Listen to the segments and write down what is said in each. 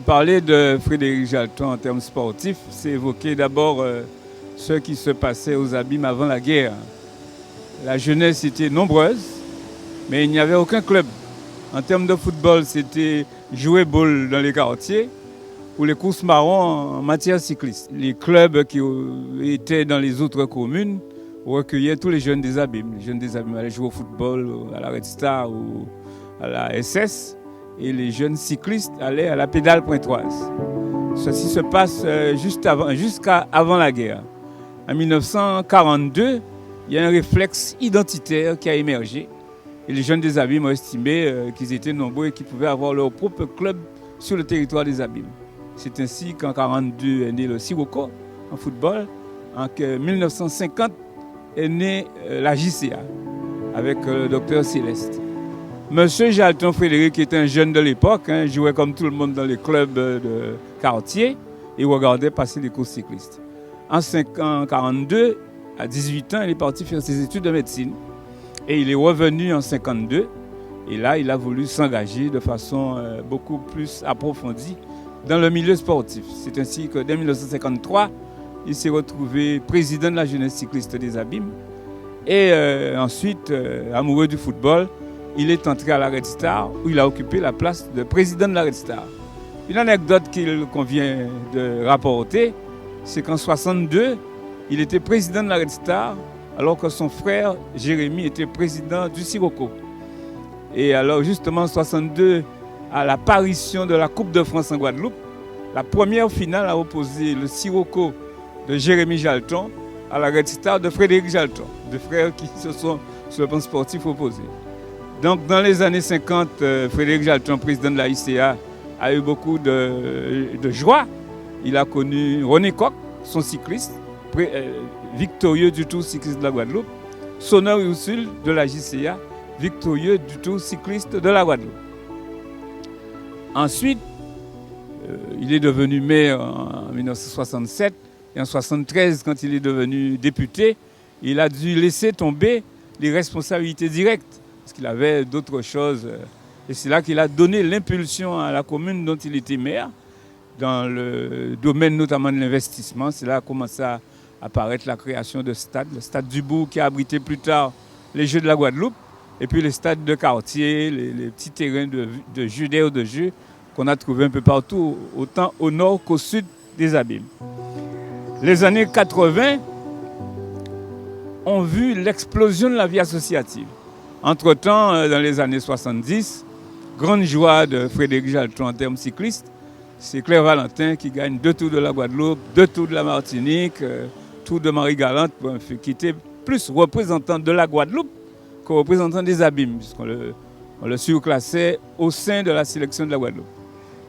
Parler de Frédéric Jalton en termes sportifs, c'est évoquer d'abord ce qui se passait aux Abîmes avant la guerre. La jeunesse était nombreuse, mais il n'y avait aucun club. En termes de football, c'était jouer ball dans les quartiers ou les courses marrons en matière cycliste. Les clubs qui étaient dans les autres communes recueillaient tous les jeunes des Abîmes. Les jeunes des Abîmes allaient jouer au football à la Red Star ou à la SS. Et les jeunes cyclistes allaient à la pédale pointoise. Ceci se passe jusqu'à avant la guerre. En 1942, il y a un réflexe identitaire qui a émergé. Et les jeunes des Abîmes ont estimé qu'ils étaient nombreux et qu'ils pouvaient avoir leur propre club sur le territoire des Abîmes. C'est ainsi qu'en 1942 est né le Sirocco en football. En 1950 est née la JCA avec le docteur Céleste. Monsieur Jalton Frédéric était un jeune de l'époque, jouait comme tout le monde dans les clubs de quartier et regardait passer les courses cyclistes. En 1942, à 18 ans, il est parti faire ses études de médecine et il est revenu en 1952 et là, il a voulu s'engager de façon beaucoup plus approfondie dans le milieu sportif. C'est ainsi que dès 1953, il s'est retrouvé président de la jeunesse cycliste des Abîmes et ensuite, amoureux du football, il est entré à la Red Star où il a occupé la place de président de la Red Star. Une anecdote qu'il convient de rapporter, c'est qu'en 1962, il était président de la Red Star alors que son frère Jérémy était président du Sirocco. Et alors justement en 1962, à l'apparition de la Coupe de France en Guadeloupe, la première finale a opposé le Sirocco de Jérémy Jalton à la Red Star de Frédéric Jalton, deux frères qui se sont sur le plan sportif opposés. Donc, dans les années 50, Frédéric Jalton, président de la ICA, a eu beaucoup de joie. Il a connu René Coq, son cycliste, victorieux du Tour cycliste de la Guadeloupe, Sonneur Ursule de la JCA, victorieux du Tour cycliste de la Guadeloupe. Ensuite, il est devenu maire en 1967 et en 1973, quand il est devenu député, il a dû laisser tomber les responsabilités directes. Parce qu'il avait d'autres choses. Et c'est là qu'il a donné l'impulsion à la commune dont il était maire, dans le domaine notamment de l'investissement. C'est là qu'a commencé à apparaître la création de stades. Le stade du Bourg qui a abrité plus tard les Jeux de la Guadeloupe. Et puis les stades de quartier, les petits terrains de jeux, d'air de jeux qu'on a trouvés un peu partout, autant au nord qu'au sud des Abîmes. Les années 80 ont vu l'explosion de la vie associative. Entre-temps, dans les années 70, grande joie de Frédéric Jalton en termes cyclistes, c'est Claire Valentin qui gagne 2 tours de la Guadeloupe, 2 tours de la Martinique, tour de Marie-Galante, qui était plus représentant de la Guadeloupe que représentant des Abîmes, puisqu'on le surclassait au sein de la sélection de la Guadeloupe.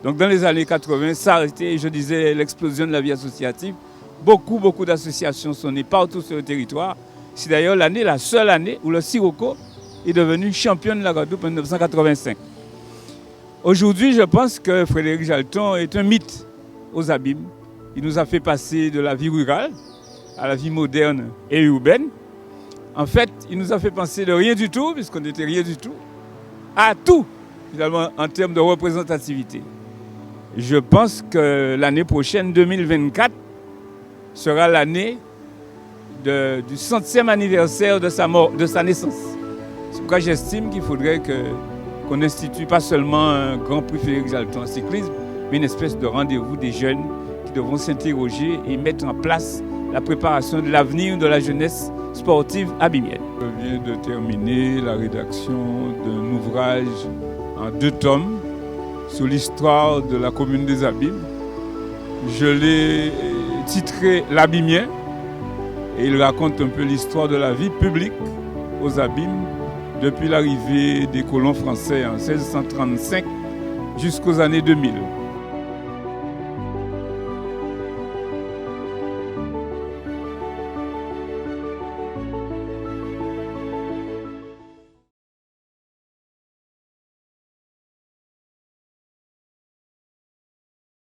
Donc dans les années 80, ça a été, je disais, l'explosion de la vie associative. Beaucoup d'associations sont nées partout sur le territoire. C'est d'ailleurs la seule année où le Sirocco est devenu champion de la Guadeloupe en 1985. Aujourd'hui, je pense que Frédéric Jalton est un mythe aux Abîmes. Il nous a fait passer de la vie rurale à la vie moderne et urbaine. En fait, il nous a fait passer de rien du tout, puisqu'on n'était rien du tout, à tout, finalement, en termes de représentativité. Je pense que l'année prochaine, 2024, sera l'année du 100e anniversaire de sa naissance. C'est pourquoi j'estime qu'il faudrait qu'on institue pas seulement un grand prix Frédéric Jalton en cyclisme, mais une espèce de rendez-vous des jeunes qui devront s'interroger et mettre en place la préparation de l'avenir de la jeunesse sportive abîmienne. Je viens de terminer la rédaction d'un ouvrage en 2 tomes sur l'histoire de la commune des Abîmes. Je l'ai titré L'Abîmien et il raconte un peu l'histoire de la vie publique aux Abîmes depuis l'arrivée des colons français en 1635 jusqu'aux années 2000.